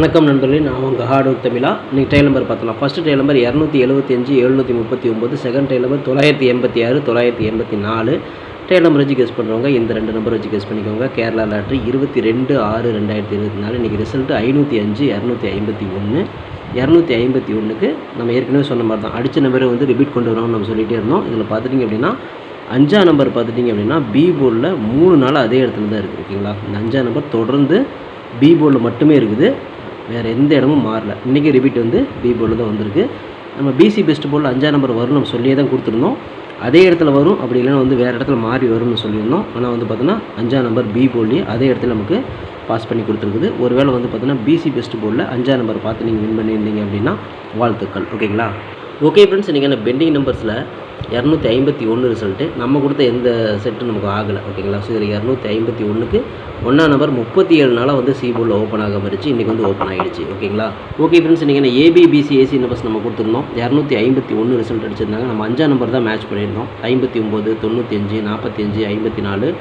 வணக்கம் நண்பர்களே, நான் உங்கள் ஹார்ட் ஒர்க் தமிழா. இன்றைக்கி ட்ரையல் நம்பர் பார்த்தலாம். First trial number 275 739, second trial number 986 984. Trial number வச்சு கெஸ் பண்ணுறவங்க இந்த ரெண்டு நம்பர் வச்சு கெஸ் பண்ணிக்கோங்க. கேரளா லாட்ரி 22/6/2024. இன்றைக்கி ரிசல்ட்டு 505 251. 251க்கு நம்ம ஏற்கனவே சொன்ன மாதிரி தான் அடித்த நம்பரை வந்து ரிப்பீட் கொண்டு வரோம்னு நம்ம சொல்லிகிட்டே இருந்தோம். இதில் பார்த்துட்டிங்க அப்படின்னா 5ஆம் நம்பர் பார்த்துட்டிங்க அப்படின்னா பி போர்டில் 3 நாள் அதே இடத்துல தான் இருக்குது. ஓகேங்களா, இந்த 5ஆம் நம்பர் தொடர்ந்து பி போர்டில் மட்டுமே இருக்குது, வேறு எந்த இடமும் மாறல. இன்றைக்கி ரிப்பீட் வந்து பி போர்டில் தான் வந்திருக்கு. நம்ம பிசி பெஸ்ட் போர்டில் 5ஆம் நம்பர் வரும் நம்ம சொல்லியே தான் கொடுத்துருந்தோம். அதே இடத்துல வரும், அப்படி இல்லைன்னா வந்து வேறு இடத்துல மாறி வரும்னு சொல்லியிருந்தோம். ஆனால் வந்து பார்த்தோன்னா 5ஆம் நம்பர் பி போர்ட்லேயே அதே இடத்துல நமக்கு பாஸ் பண்ணி கொடுத்துருக்குது. ஒருவேளை வந்து பார்த்தோன்னா பிசி பெஸ்ட் போர்டில் 5ஆம் நம்பர் பார்த்து நீங்கள் வின் பண்ணியிருந்தீங்க அப்படின்னா வாழ்த்துக்கள். ஓகேங்களா. ஓகே ஃப்ரெண்ட்ஸ், இன்றைக்கி என்ன பெண்டிங் நம்பர்ஸில் 251 ரிசல்ட்டு நம்ம கொடுத்த எந்த செட்டும் நமக்கு ஆகலை. ஓகேங்களா. ஸோ இதில் 251க்கு 1ஆம் நம்பர் 37 நாளாக வந்து சி போர்டில் ஓப்பன் ஆகாமல் இருந்துச்சு, இன்றைக்கி வந்து ஓப்பன் ஆகிடுச்சு. ஓகேங்களா. ஓகே ஃப்ரெண்ட்ஸ், இன்றைக்கி என்ன ஏபிபிசி ஏசி நம்பர்ஸ் நம்ம கொடுத்துருந்தோம். 251 ரிசல்ட் அடிச்சிருந்தாங்க. நம்ம 5ஆம் நம்பர் தான் மேட்ச் பண்ணியிருந்தோம். 59 95 45 54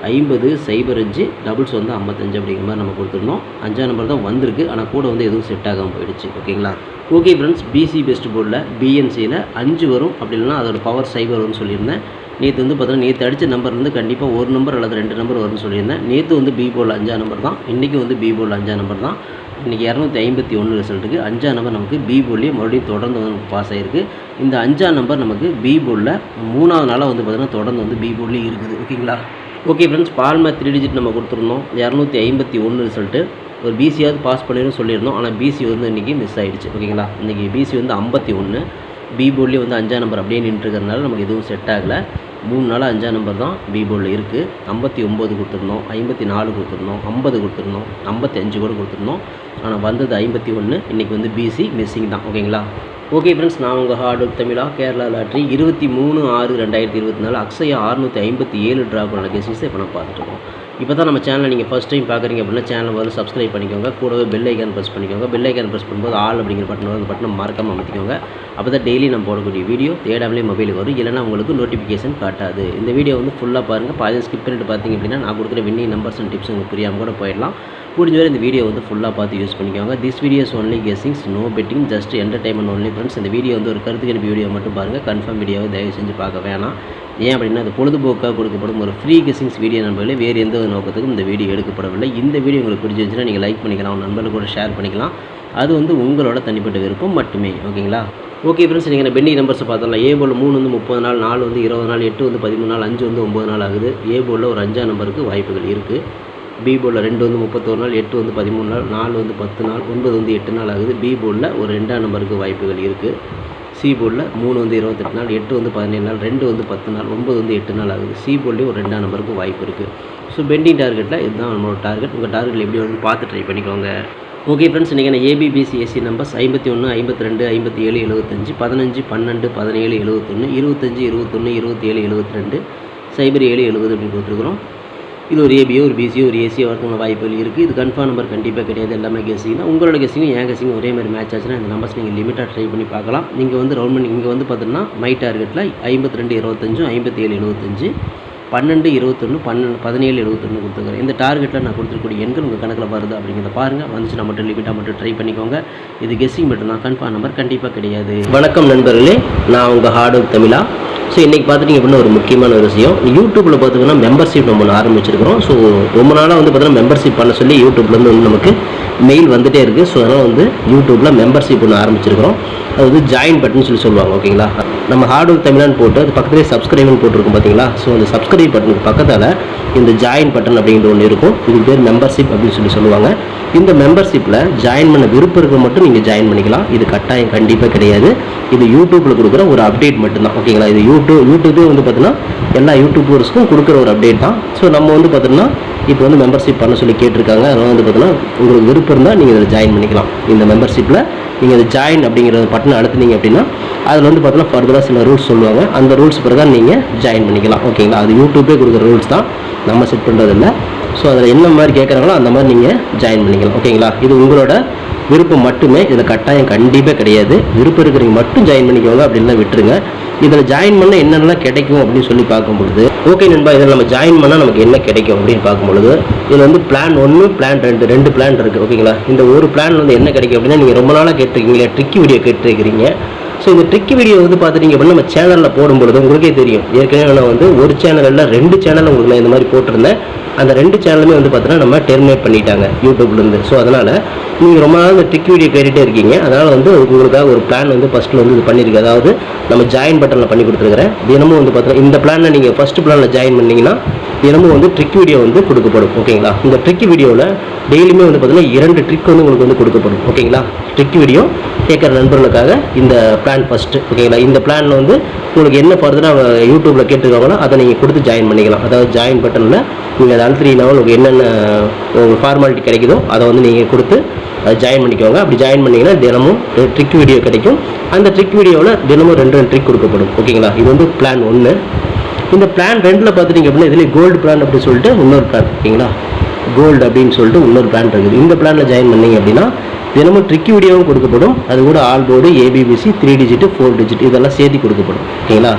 50 05 டபுள்ஸ் வந்து 55 அப்படிங்கிற மாதிரி நம்ம கொடுத்துருந்தோம். 5ஆம் நம்பர் தான் வந்திருக்கு, ஆனால் கூட வந்து எதுவும் செட் ஆகாமல் போயிடுச்சு. ஓகேங்களா. ஓகே ஃப்ரெண்ட்ஸ், பிசி பெஸ்ட் போர்டில் பிஎன்சியில் 5 வரும், அப்படி இல்லைனா அதோட பவர் சைபர் வரும்னு சொல்லியிருந்தேன். நேற்று வந்து பார்த்தீங்கன்னா நேற்று அடித்த நம்பர் வந்து கண்டிப்பாக ஒரு நம்பர் அல்லது 2 நம்பர் வரும்னு சொல்லியிருந்தேன். நேற்று வந்து பி போர்டில் 5ஆம் நம்பர் தான், இன்றைக்கி வந்து பி போர்டில் 5ஆம் நம்பர் தான். இன்றைக்கி 251 ரிசல்ட்டுக்கு 5ஆம் நம்பர் நமக்கு பி போர்ட்லேயே மறுபடியும் தொடர்ந்து வந்து பாஸ் ஆகிருக்கு. இந்த 5ஆம் நம்பர் நமக்கு பி போர்டில் 3ஆவது நாளாக வந்து பார்த்திங்கன்னா தொடர்ந்து வந்து பி போர்ட்லேயே இருக்குது. ஓகேங்களா. ஓகே ஃப்ரெண்ட்ஸ், பால்மர் 3 டிஜிட் நம்ம கொடுத்துருந்தோம். 251 ரிசல்ட்டு. ஒரு பிசியாவது பாஸ் பண்ணிடும் சொல்லியிருந்தோம், ஆனால் பிசி வந்து இன்றைக்கி மிஸ் ஆகிடுச்சு. ஓகேங்களா. இன்றைக்கி பிசி வந்து 51, பி போர்ட்லேயே வந்து 5ஆம் நம்பர் அப்படியே நின்றுருக்கிறதுனால நமக்கு எதுவும் செட் ஆகலை. 3 நாளாக 5ஆம் நம்பர் தான் பி போர்டில் இருக்குது. 59 கொடுத்துருந்தோம், 54 கொடுத்துருந்தோம், 50 கொடுத்துருந்தோம், 55 கூட கொடுத்துருந்தோம். ஆனால் வந்தது 51. இன்றைக்கி வந்து பிசி மிஸ்ஸிங் தான். ஓகேங்களா. ஓகே ஃப்ரெண்ட்ஸ், நான் உங்கள் ஹார்ட் ஒர்க் தமிழா. கேரளா லாட்ரி 23/6/2024 அக்ஷயா 657 ட்ரா பண்ண கெஸிங்ஸை இப்போ நம்ம பார்த்துருக்கோம். இப்போ தான் நம்ம சேனலை நீங்கள் ஃபஸ்ட் டைம் பார்க்குறீங்க அப்படின்னா சேனலை வந்து சப்ஸ்கிரைப் பண்ணிக்கோங்க. கூடவே பெல் ஐக்கான் ப்ரெஸ் பண்ணிக்கோங்க. பெல் ஐக்கான் ப்ரெஸ் பண்ணும்போது ஆல் அப்படிங்கிற பட்டன் வரும், அந்த பட்டனை மறக்காமல் அமைத்திக்கோங்க. அப்போ தான் டெய்லி நம்ம போடக்கூடிய வீடியோ தேடாமலே மொபைலுக்கு வரும், இல்லைனா உங்களுக்கு நோட்டிஃபிகேஷன் காட்டாது. இந்த வீடியோ வந்து ஃபுல்லாக பாருங்கள். பாதி ஸ்கிப் பண்ணிட்டு பார்த்தீங்க அப்படின்னா நான் கொடுக்குற வின்னிங் நம்பர்ஸ் அண்ட் டிப்ஸ் உங்களுக்கு புரியாமல் கூட போயிடலாம். முடிஞ்ச வரை இந்த வீடியோ வந்து ஃபுல்லாக பார்த்து யூஸ் பண்ணிக்கோங்க. This videos only guessings, no betting, just entertainment only friends. இந்த வீடியோ வந்து ஒரு கருத்துக்கு எனக்கு வீடியோ மட்டும் பாருங்கள். கன்ஃபார்ம் வீடியோவை தயவு செஞ்சு பார்க்க வேணாம். ஏன் அப்படின்னா அது பொழுதுபோக்காக கொடுக்கப்படும் ஒரு ஃப்ரீ கெஸிங்ஸ் வீடியோ நண்பர்களே, வேறு எந்த ஒரு நோக்கத்துக்கும் இந்த வீடியோ எடுக்கப்படவில்லை. இந்த வீடியோ உங்களுக்கு பிடிச்சிருந்துச்சுன்னா நீங்கள் லைக் பண்ணிக்கலாம், உங்கள் நண்பர்கள் கூட ஷேர் பண்ணிக்கலாம். அது வந்து உங்களோட தனிப்பட்ட விருப்பம் மட்டுமே. ஓகேங்களா. ஓகே ஃப்ரெண்ட்ஸ், நீங்கள் பெண்டிங் நம்பர்ஸை பார்த்தோம்னா ஏ போர்டில் 3 வந்து 30 நாள், 4 வந்து 20 நாள், 8 வந்து 13 நாள், 5 வந்து 9 நாள் ஆகுது. ஏ போர்டில் ஒரு 5ஆம் நம்பருக்கு வாய்ப்புகள் இருக்குது. பி போர்டில் 2 வந்து 31 நாள், 8 வந்து 13 நாள், 4 வந்து 10 நாள், 9 வந்து 8 நாள் ஆகுது. பி போர்டில் ஒரு 2ஆம் நம்பருக்கு வாய்ப்புகள் இருக்குது. சி போர்டில் 3 வந்து 28 நாள், 8 வந்து 17 நாள், 2 வந்து 10 நாள், 9 வந்து 8 நாள் ஆகுது. சி போர்ட்லேயும் ஒரு 2ஆம் நம்பருக்கு வாய்ப்பு இருக்குது. ஸோ பெண்டிங் டார்கெட்டில் இதுதான் நம்மளோட டார்கெட். உங்கள் டார்கெட்டில் எப்படி வந்து பார்த்து ட்ரை பண்ணிக்கோங்க. ஓகே ஃப்ரெண்ட்ஸ், இன்றைக்கி நான் ஏபிபிசி ஏசி நம்பர்ஸ் 51 52 57 75 15 12 17 71 25 21 27 72 07 70 அப்படின்னு கொடுத்துருக்குறோம். இது ஒரு ஏபியோ ஒரு பிசியோ ஒரு ஏசியோ வரதுக்கான வாய்ப்புகள் இருக்குது. இது கன்ஃபார்ம் நம்பர் கண்டிப்பாக கிடையாது. எல்லாமே கெஸிங் தான். உங்களோட கெஸிங்கும் என் கெஸிங்கும் ஒரே மாதிரி மேட்ச் ஆச்சுன்னா இந்த நம்பர்ஸ் நீங்கள் லிமிட்டாக ட்ரை பண்ணி பார்க்கலாம். நீங்கள் வந்து ரவுண்ட் பண்ணி இங்கே வந்து பார்த்தீங்கன்னா மை டார்கெட்டில் 52 25 57 75 12 21 17 71 கொடுத்துருக்குறேன். இந்த டார்கெட்டில் நான் கொடுத்துருக்கூடிய எண்கள் உங்கள் கணக்கில் வருது அப்படிங்கிறத பாருங்கள். வந்துச்சுன்னா மட்டும் லிமிட்டாக மட்டும் ட்ரை பண்ணிக்கோங்க. இது கெஸிங் மட்டும் தான், கன்ஃபார்ம் நம்பர் கண்டிப்பாக கிடையாது. வணக்கம் நண்பர்களே, நான் உங்கள் ஹார்ட் ஒர்க் தமிழா. ஸோ இன்றைக்கி பார்த்துட்டிங்க அப்படின்னா ஒரு முக்கியமான ஒரு விஷயம், யூடியூப்பில் பார்த்திங்கன்னா மெம்பர்ஷிப் நம்ம ஒன்று ஆரம்பிச்சிருக்கிறோம். ஸோ ரொம்ப நாளாக வந்து பார்த்தீங்கன்னா மெம்பர்ஷிப் பண்ண சொல்லி யூடியூப்லேருந்து வந்து நமக்கு மெயில் வந்துகிட்டே இருக்குது. ஸோ அதனால் வந்து யூடியூப்பில் மெம்பர்ஷிப் ஒன்று ஆரம்பிச்சிருக்கிறோம். அது வந்து ஜாயின் பட்டன் சொல்லி சொல்லுவாங்க. ஓகேங்களா. நம்ம ஹார்ட் ஒர்க் தமிழான்னு போட்டு அது பக்கத்துலேயே சப்ஸ்கிரைப்னு போட்டிருக்கும் பார்த்தீங்களா. ஸோ அந்த சப்ஸ்கிரைப் பட்டனுக்கு பக்கத்தில் இந்த ஜாயின் பட்டன் அப்படிங்கிற ஒன்று இருக்கும். இது பேர் மெம்பர்ஷிப் அப்படின்னு சொல்லுவாங்க. இந்த மெம்பர்ஷிப்பில் ஜாயின் பண்ண விருப்பம் இருக்க மட்டும் நீங்கள் ஜாயின் பண்ணிக்கலாம். இது கட்டாயம் கண்டிப்பாக கிடையாது. இது யூடியூப்பில் கொடுக்குற ஒரு அப்டேட் மட்டும்தான். ஓகேங்களா. இது யூடியூபே வந்து பார்த்தீங்கன்னா எல்லா யூடியூபர்ஸ்க்கும் கொடுக்குற ஒரு அப்டேட் தான். ஸோ நம்ம வந்து பார்த்தீங்கன்னா இப்போ வந்து மெம்பர்ஷிப் பண்ண சொல்லி கேட்டிருக்காங்க. அதனால் வந்து பார்த்தீங்கன்னா உங்களுக்கு விருப்பம் இருந்தால் நீங்கள் இதில் ஜாயின் பண்ணிக்கலாம். இந்த மெம்பர்ஷிப்பில் நீங்கள் அதை ஜாயின் அப்படிங்கிற பட்டனை அழுத்தினீங்க அப்படின்னா அதில் வந்து பார்த்தீங்கன்னா ஃபர்தராக சில ரூல்ஸ் சொல்லுவாங்க. அந்த ரூல்ஸ் பிரகாரம் நீங்கள் ஜாயின் பண்ணிக்கலாம். ஓகேங்களா. அது யூடியூபே கொடுக்குற ரூல்ஸ் தான், நம்ம செட் பண்ணுறதில்ல. ஸோ அதில் என்ன மாதிரி கேட்குறாங்களோ அந்த மாதிரி நீங்கள் ஜாயின் பண்ணிக்கலாம். ஓகேங்களா. இது உங்களோட விருப்பம் மட்டுமே, இதில் கட்டாயம் கண்டிப்பாக கிடையாது. விருப்பம் இருக்கிறவங்க மட்டும் ஜாயின் பண்ணிக்கோங்க, அப்படின்லாம் விட்டுருங்க. இதில் ஜாயின் பண்ண என்னென்னலாம் கிடைக்கும் அப்படின்னு சொல்லி பார்க்கும்பொழுது, ஓகே நண்பா, இதில் நம்ம ஜாயின் பண்ணால் நமக்கு என்ன கிடைக்கும் அப்படின்னு பார்க்கும்பொழுது, இதில் வந்து பிளான் 1 பிளான் 2 2 பிளான் இருக்குது. ஓகேங்களா, இந்த ஒரு பிளான் வந்து என்ன கிடைக்கும் அப்படின்னா, நீங்கள் ரொம்ப நாளாக கேட்டிருக்கீங்களே ட்ரிக்கி வீடியோ கேட்டிருக்கிறீங்க. ஸோ இந்த ட்ரிக்கி வீடியோ வந்து பார்த்துட்டீங்க அப்படின்னா நம்ம சேனலில் போடும்பொழுது உங்களுக்கே தெரியும். ஏற்கனவே நான் வந்து ஒரு சேனலில் 2 சேனல் உங்களுக்கு நான் இந்த மாதிரி போட்டிருந்தேன். அந்த 2 சேனலுமே வந்து பார்த்தீங்கன்னா நம்ம டெர்மினேட் பண்ணிட்டாங்க யூடியூப்லேருந்து. ஸோ அதனால் நீங்கள் ரொம்ப நாள் இந்த ட்ரிக் வீடியோ கேட்டுகிட்டே இருக்கீங்க. அதனால் வந்து உங்களுக்காக ஒரு பிளான் வந்து ஃபஸ்ட்டில் வந்து இது பண்ணியிருக்கு. அதாவது நம்ம ஜாயின் பட்டனில் பண்ணி கொடுத்துருக்குறேன். தினமும் வந்து பார்த்தீங்கன்னா இந்த பிளானில் நீங்கள் ஃபஸ்ட்டு பிளானில் ஜாயின் பண்ணிங்கன்னா தினமும் வந்து ட்ரிக் வீடியோ வந்து கொடுக்கப்படும். ஓகேங்களா, இந்த ட்ரிக் வீடியோவில் டெய்லியுமே வந்து பார்த்தீங்கன்னா 2 ட்ரிக் வந்து உங்களுக்கு வந்து கொடுக்கப்படும். ஓகேங்களா, ட்ரிக் வீடியோ கேட்குற நண்பர்களுக்காக இந்த பிளான் ஃபஸ்ட்டு. ஓகேங்களா, இந்த பிளானில் வந்து உங்களுக்கு என்ன ஃபர்தராக யூடியூப்பில் கேட்டுருக்காங்களோ அதை நீங்கள் கொடுத்து ஜாயின் பண்ணிக்கலாம். அதாவது ஜாயின் பட்டனில் நீங்கள் அதை அழுத்தினீங்கன்னா உங்களுக்கு என்னென்ன உங்களுக்கு ஃபார்மாலிட்டி கிடைக்குதோ அதை வந்து நீங்கள் கொடுத்து அதை ஜாயின் பண்ணிக்கோங்க. அப்படி ஜாயின் பண்ணிங்கன்னா தினமும் ட்ரிக் வீடியோ கிடைக்கும். அந்த ட்ரிக் வீடியோவில் தினமும் 2 ட்ரிக் கொடுக்கப்படும். ஓகேங்களா, இது வந்து பிளான் 1. இந்த பிளான் 2ல் பார்த்துட்டிங்க அப்படின்னா இதில் கோல்டு பிளான் அப்படின்னு சொல்லிட்டு இன்னொரு பிளான். ஓகேங்களா, கோல்டு அப்படின்னு சொல்லிட்டு இன்னொரு பிளான் இருக்குது. இந்த பிளானில் ஜாயின் பண்ணிங்க அப்படின்னா தினமும் ட்ரிக் வீடியோவும் கொடுக்கப்படும். அது கூட all board, ABBC, 3 digit 4 digit இதெல்லாம் சேர்த்து கொடுக்கப்படும். ஓகேங்களா,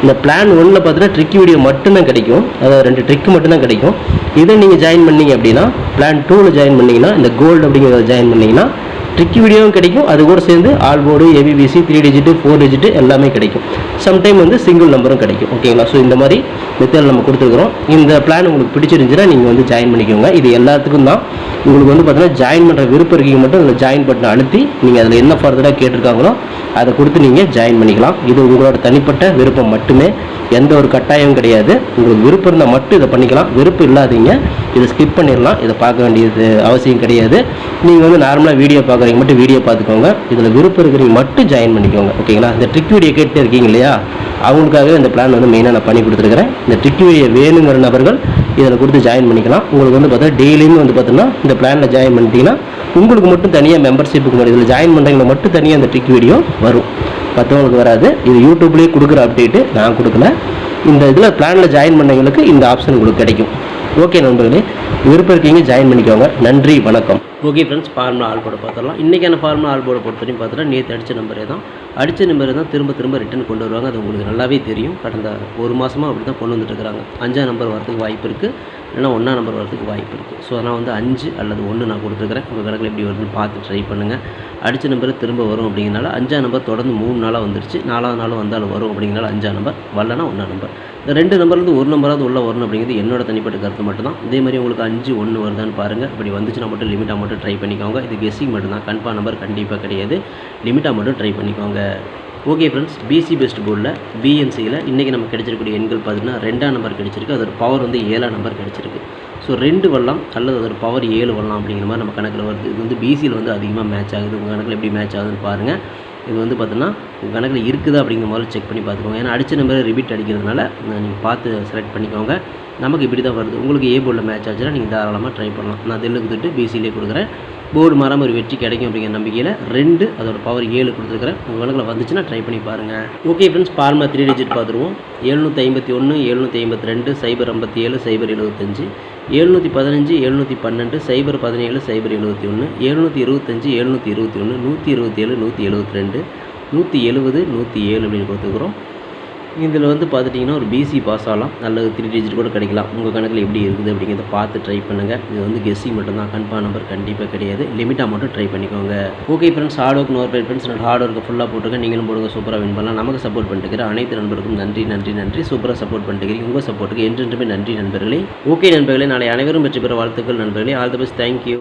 இந்த பிளான் 1ல் பார்த்தீங்கன்னா ட்ரிக் வீடியோ மட்டும்தான் கிடைக்கும். அதாவது 2 ட்ரிக் மட்டும்தான் கிடைக்கும். இதை நீங்கள் ஜாயின் பண்ணிங்க அப்படின்னா பிளான் 2ல் ஜாயின் பண்ணிங்கன்னா இந்த கோல்டு அப்படிங்கிறத ஜாயின் பண்ணிங்கன்னா ட்ரிக் வீடியோவும் கிடைக்கும். அது கூட சேர்ந்து all board, ABBC, 3 digit 4 digit எல்லாமே கிடைக்கும். சம்டைம் வந்து சிங்கிள் நம்பரும் கிடைக்கும். ஓகேங்களா, ஸோ இந்த மாதிரி மெத்தடில் நம்ம கொடுத்துருக்குறோம். இந்த பிளான் உங்களுக்கு பிடிச்சிருந்துச்சுன்னா நீங்கள் வந்து ஜாயின் பண்ணிக்கோங்க. இது எல்லாத்துக்கும் தான். உங்களுக்கு வந்து பார்த்தீங்கன்னா ஜாயின் பண்ணுற விருப்பம் இருக்கீங்க மட்டும் அந்த ஜாயின் பட்டனை அழுத்தி நீங்கள் அதில் என்ன ஃபர்தராக கேட்டிருக்காங்களோ அதை கொடுத்து நீங்கள் ஜாயின் பண்ணிக்கலாம். இது உங்களோட தனிப்பட்ட விருப்பம் மட்டுமே, எந்த ஒரு கட்டாயமும் கிடையாது. உங்களுக்கு விருப்பம் இருந்தால் மட்டும் இதை பண்ணிக்கலாம். விருப்பம் இல்லாதீங்க இதை ஸ்கிப் பண்ணிடலாம். இதை பார்க்க வேண்டியது அவசியம் கிடையாது. நீங்கள் வந்து நார்மலாக வீடியோ பார்க்குறீங்க மட்டும் வீடியோ பார்த்துக்கோங்க. இதில் விருப்பம் இருக்கிறவங்க மட்டும் ஜாயின் பண்ணிக்கோங்க. ஓகேங்களா, இந்த ட்ரிக் வீடியோ கேட்டு இருக்கீங்க இல்லையா, அவங்களுக்காகவே இந்த பிளான் வந்து மெயினாக நான் பண்ணி கொடுத்துருக்கிறேன். இந்த ட்ரிக் வீடியோ வேணுங்கிற நபர்கள் இதில் கொடுத்து ஜாயின் பண்ணிக்கலாம். உங்களுக்கு வந்து பார்த்தா டெய்லியுமே வந்து பார்த்தீங்கன்னா இந்த பிளானில் ஜாயின் பண்ணிட்டீங்கன்னா உங்களுக்கு மட்டும் தனியாக மெம்பர்ஷிப்புக்கு மட்டும் இதில் ஜாயின் பண்ணுறவங்க மட்டும் தனியாக இந்த ட்ரிக் வீடியோ வரும், மற்றவங்களுக்கு வராது. இது யூடியூப்லேயே கொடுக்குற அப்டேட்டு, நான் கொடுக்கல. இந்த இதில் பிளானில் ஜாயின் பண்ணவங்களுக்கு இந்த ஆப்ஷன் உங்களுக்கு கிடைக்கும். ஓகே நண்பர்களே, விருப்பம் இருக்கீங்க ஜாயின் பண்ணிக்கோங்க. நன்றி, வணக்கம். ஓகே ஃப்ரெண்ட்ஸ், ஃபார்முலா ஆல் போர்டை பார்த்துடலாம். இன்றைக்கான ஃபார்முலா ஆல் போர்டை பொறுத்த வரைக்கும் பார்த்தோன்னா நேற்று அடித்த நம்பரே தான், அடித்த நம்பரை தான் திரும்ப ரிட்டன் கொண்டு வருவாங்க. அது உங்களுக்கு நல்லாவே தெரியும். கடந்த ஒரு மாதமாக அப்படி தான் கொண்டு வந்துட்டு இருக்கிறாங்க. 5ஆம் நம்பர் வரதுக்கு வாய்ப்பு இருக்குது, இல்லைனா 1ஆம் நம்பர் வரதுக்கு வாய்ப்பு இருக்குது. ஸோ நான் வந்து 5 அல்லது 1 நான் கொடுத்துருக்குறேன். உங்கள் கணக்கில் எப்படி வருதுன்னு பார்த்து ட்ரை பண்ணுங்கள். அடித்த நம்பர் திரும்ப வரும் அப்படிங்கிறனால 5ஆம் நம்பர் தொடர்ந்து 3 நாளாக வந்துருச்சு. 4ஆவது நாள் வந்தாலும் வரும் அப்படிங்கிறனால 5ஆம் நம்பர், வரலனா 1ஆம் நம்பர். இந்த 2 நம்பர்லேருந்து ஒரு நம்பராவது உள்ள வரணும் அப்படிங்கிறது என்னோட தனிப்பட்ட கருத்து மட்டும் தான். இதே மாதிரி உங்களுக்கு 5 1 வருதான்னு பாருங்கள். அப்படி வந்துச்சுன்னா மட்டும் லிமிட்டாக மட்டும் ட்ரை பண்ணிக்கோங்க. இது கெஸ்ஸிங் மட்டும்தான், கன்ஃபார்ம் நம்பர் கண்டிப்பாக கிடையாது. லிமிட்டாக மட்டும் ட்ரை பண்ணிக்கோங்க. ஓகே ஃப்ரெண்ட்ஸ், பிசி பெஸ்ட் போர்டில் பிஎன்சியில் இன்றைக்கி நம்ம கிடைச்சிருக்கக்கூடிய எண்கள் பார்த்தீங்கன்னா 2ஆம் நம்பர் கிடைச்சிருக்கு. அதோட பவர் வந்து 7ஆம் நம்பர் கிடைச்சிருக்கு. ஸோ 2 வரலாம் அல்லது அதோட பவர் 7 வரலாம் அப்படிங்கிற மாதிரி நம்ம கணக்கில் வருது. இது வந்து பிசியில் வந்து அதிகமாக மேட்ச் ஆகுது. உங்கள் கணக்கில் எப்படி மேட்ச் ஆகுதுன்னு பாருங்கள். இது வந்து பார்த்தீங்கன்னா உங்கள் கணக்கில் இருக்குதா அப்படிங்கிற மாதிரி செக் பண்ணி பார்த்துக்கோங்க. ஏன்னா அடித்த நம்பரை ரிப்பீட் அடிக்கிறதுனால நீங்கள் பார்த்து செலக்ட் பண்ணிக்கோங்க. நமக்கு இப்படி தான் வருது. உங்களுக்கு ஏ போர்டில் மேட்ச் ஆச்சுன்னா நீங்கள் தாராளமாக ட்ரை பண்ணலாம். நான் தெல்லுக்கு தொட்டு பிசியிலே கொடுக்குறேன். போர்டு மாறாமல் ஒரு வெற்றி கிடைக்கும் அப்படிங்கிற நம்பிக்கையில் 2 அதோட பவர் 7 கொடுத்துருக்குறேன். உங்கள் கணக்கில் வந்துச்சுன்னா ட்ரை பண்ணி பாருங்கள். ஓகே ஃப்ரெண்ட்ஸ், ஃபார்முலா 3 டிஜிட் பார்த்துருவோம். 751 752 057 075 715 712 017 071 725 721 127 172 170 107 அப்படின்னு கொடுத்துருக்குறோம். இதில் வந்து பார்த்துட்டிங்கன்னா ஒரு பிசி பாஸ் ஆகலாம், அல்லது 3 டிஜிட் கூட கிடைக்கலாம். உங்கள் கணக்கில் எப்படி இருக்குது அப்படிங்கிறத பார்த்து ட்ரை பண்ணுங்கள். இது வந்து கெஸ்ஸிங் மட்டும்தான், கன்ஃபார்ம் நம்பர் கண்டிப்பாக கிடையாது. லிமிட்டாக மட்டும் ட்ரை பண்ணிக்கோங்க. ஓகே ஃப்ரெண்ட்ஸ், ஹார்ட் ஒர்க் நோர் ஃப்ரெண்ட்ஸ், நான் ஹார்ட் ஒர்க்கு ஃபுல்லாக போட்டுருக்கேன். நீங்களும் போடுங்க, சூப்பராக வின் பண்ணலாம். நமக்கு சப்போர்ட் பண்ணிட்டுக்கிற அனைத்து நண்பருக்கும் நன்றி நன்றி நன்றி. சூப்பராக சப்போர்ட் பண்ணிட்டுக்கிறீங்க. உங்கள் சப்போர்ட்டுக்கு என்றென்றுமே நன்றி நண்பர்களே. ஓகே நண்பர்களே, நாளை அனைவரும் வெற்றி பெற வாழ்த்துக்கள் நண்பர்களே. All the best, thank you.